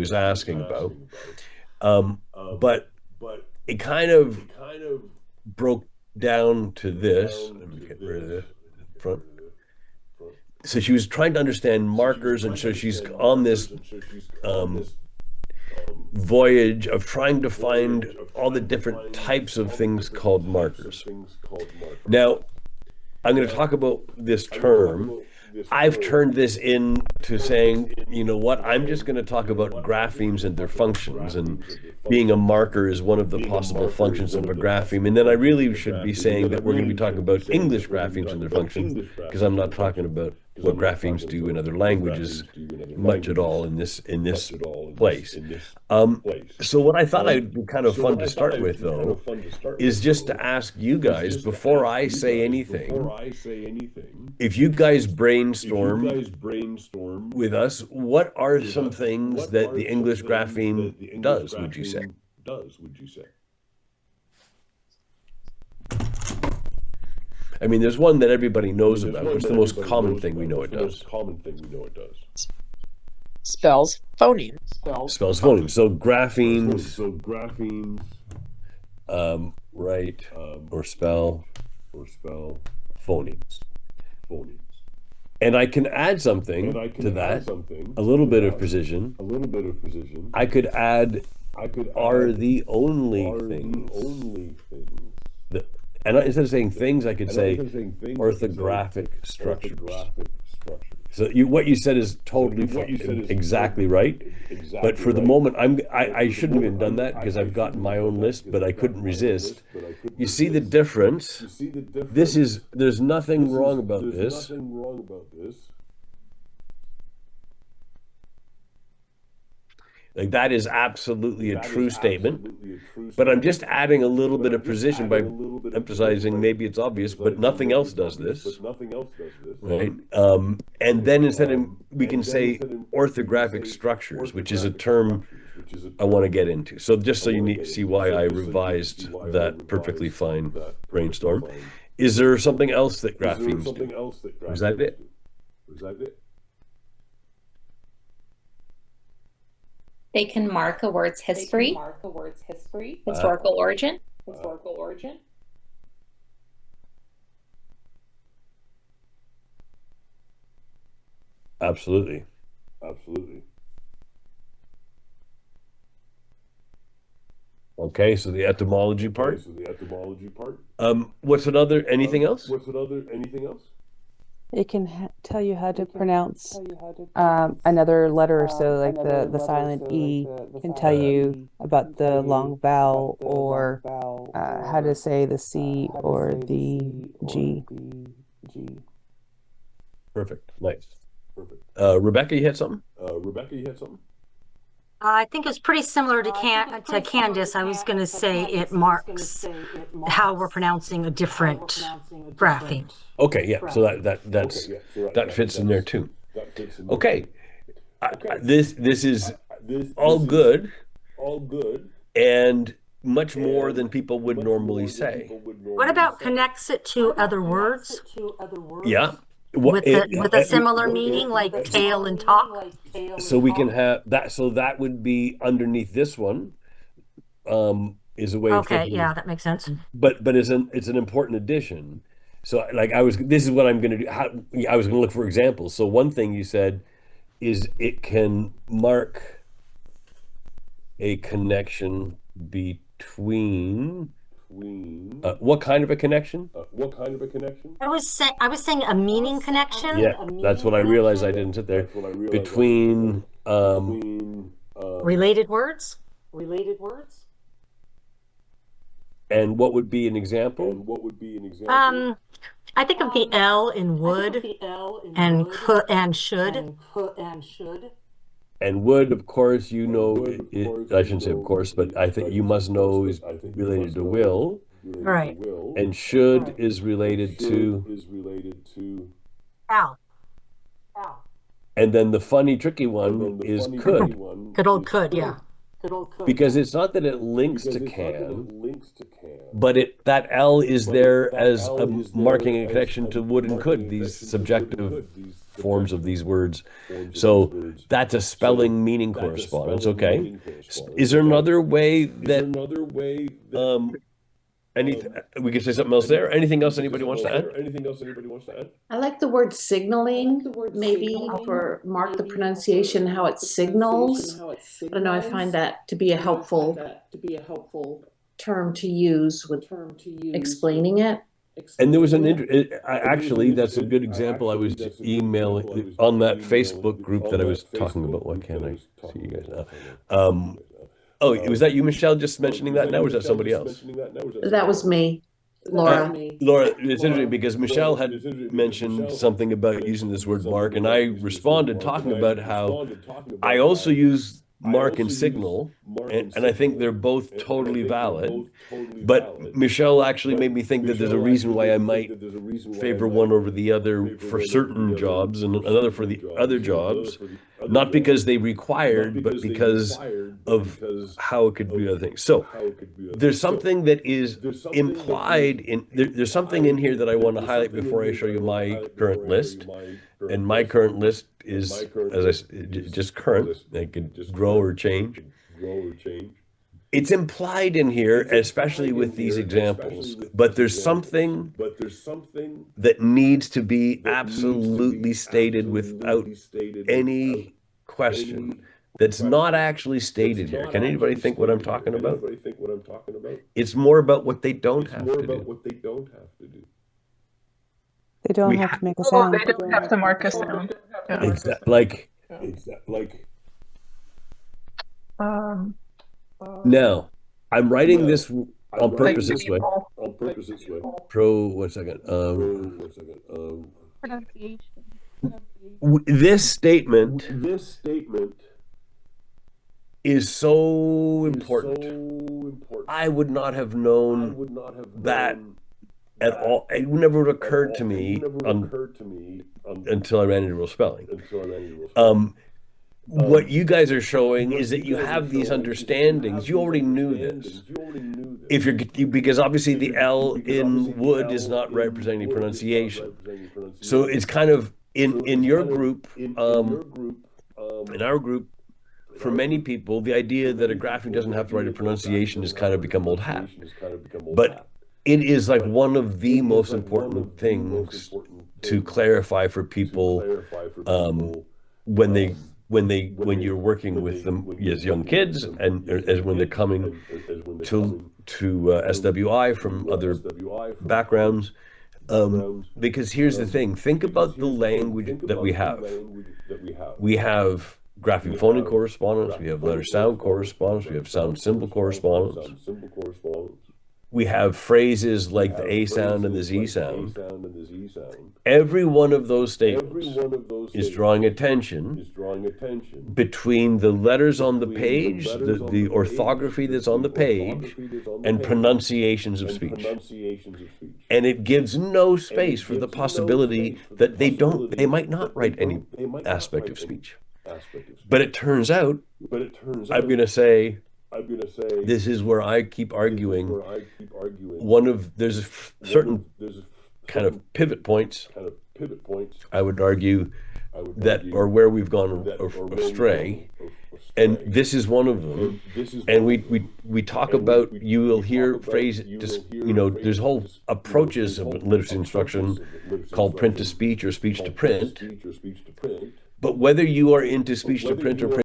was asking about. But it kind of broke down to this. Let me get rid of this front. So she was trying to understand markers, and so she's on this um, voyage of trying to find all the different types of things called markers. Now, I'm going to talk about this term. I've turned this into saying, you know what, I'm just going to talk about graphemes and their functions, and being a marker is one of the possible functions of a grapheme. And then I really should be saying that we're going to be talking about English graphemes and their functions, because I'm not talking about what graphemes do in other languages much at all in this place. So what I thought I'd be kind of fun to start with, though, is just to ask you guys before I say anything, if you guys brainstorm with us, what are some things that the English grapheme does, would you say? I mean, there's one that everybody knows about. What's the most common thing we know it does? Spells phonemes. Spells phonemes. So graphemes, write or spell phonemes. And I can add something to that, a little bit of precision. I could add, are the only things. And instead of saying things, I could say orthographic structures. So what you said is totally exactly right. But for the moment, I shouldn't have done that because I've gotten my own list, but I couldn't resist. You see the difference? There's nothing wrong about this. Like, that is absolutely a true statement, but I'm just adding a little bit of precision by emphasizing, maybe it's obvious, but nothing else does this, right? And then we can say orthographic structures, which is a term I want to get into. So just so you need to see why I revised that perfectly fine brainstorm. Is there something else that graphemes do? Was that it? They can mark a word's history, historical origin. Absolutely. Okay, so the etymology part. What's anything else? It can tell you how to pronounce another letter. So like the silent E can tell you about the long vowel, or how to say the C or the G. Perfect. Nice. Rebecca, you had something? I think it's pretty similar to Candace. I was going to say it marks how we're pronouncing a different grapheme. Okay, yeah. So that fits in there too. Okay, this is all good, and much more than people would normally say. What about connects it to other words? Yeah. With a similar meaning, like tail and talk? So we can have that. So that would be underneath this one. Is a way of Okay, thinking. yeah, that makes sense. But it's an important addition. So like this is what I'm going to do. I was going to look for examples. So one thing you said is it can mark a connection between. What kind of a connection? I was saying a meaning connection. Yeah, that's what I realized. I didn't sit there. Between related words. And what would be an example? I think of the L in would and could and should. And would, of course, you know, I shouldn't say of course, but I think you must know is related to will. Right. And should is related to Al. And then the funny, tricky one is could. Good old could, yeah. Because it's not that it links to can, but that L is there as marking a connection to would and could, these subjective forms of these words. So that's a spelling meaning correspondence. Okay. Is there another way that anything we could say something else there? Anything else anybody wants to add? I like the word signaling, maybe for mark the pronunciation, how it signals. I don't know, I find that to be a helpful term to use with explaining it. And there was actually, that's a good example. I was emailing on that Facebook group that I was talking about. Why can't I see you guys now? Oh, was that you, Michelle, just mentioning that now, or was that somebody else? That was me, Laura. Laura, it's interesting because Michelle had mentioned something about using this word mark, and I responded talking about how I also use mark and signal, and I think they're both totally valid. But Michelle actually made me think that there's a reason why I might favor one over the other for certain jobs and another for the other jobs, not because they required, but because of how it could be other things. So there's something that is implied in there's something in here that I want to highlight before I show you my current list. And my current list is, as I said, just current. It could grow or change. It's implied in here, especially with these examples, but there's something that needs to be absolutely stated without any question that's not actually stated here. Can anybody think what I'm talking about? It's more about what they don't have to do. They don't We have ha- to make a Oh, sound. they don't have to mark a sound. Yeah. Like Um, now, I'm writing this on like purpose this way. people. One second. Pronunciation. This statement is so important. I would not have known that at all. It never would have occurred to me until I ran into real spelling. What you guys are showing is that you have these understandings. You already knew this. If because obviously the L in wood is not representing pronunciation. So it's kind of in your group, in our group, for many people, the idea that a grapheme doesn't have to write a pronunciation has kind of become old hat. But it is like one of the most important things to clarify for people when you're working with them as young kids and as when they're coming to SWI from other backgrounds. Because here's the thing: think about the language that we have. We have grapheme phoneme correspondence. We have letter sound correspondence. We have sound symbol correspondence. We have phrases like the A sound and the Z sound. Every one of those statements is drawing attention between the letters on the page, the orthography that's on the page, and pronunciations of speech. And it gives no space for the possibility that they might not write any aspect of speech. But it turns out, I'm going to say, this is where I keep arguing. There's certain kind of pivot points, I would argue, that are where we've gone astray. And this is one of them. And we talk about, you will hear phrases, just, there's whole approaches of literacy instruction called print to speech or speech to print. But whether you are into speech to print or print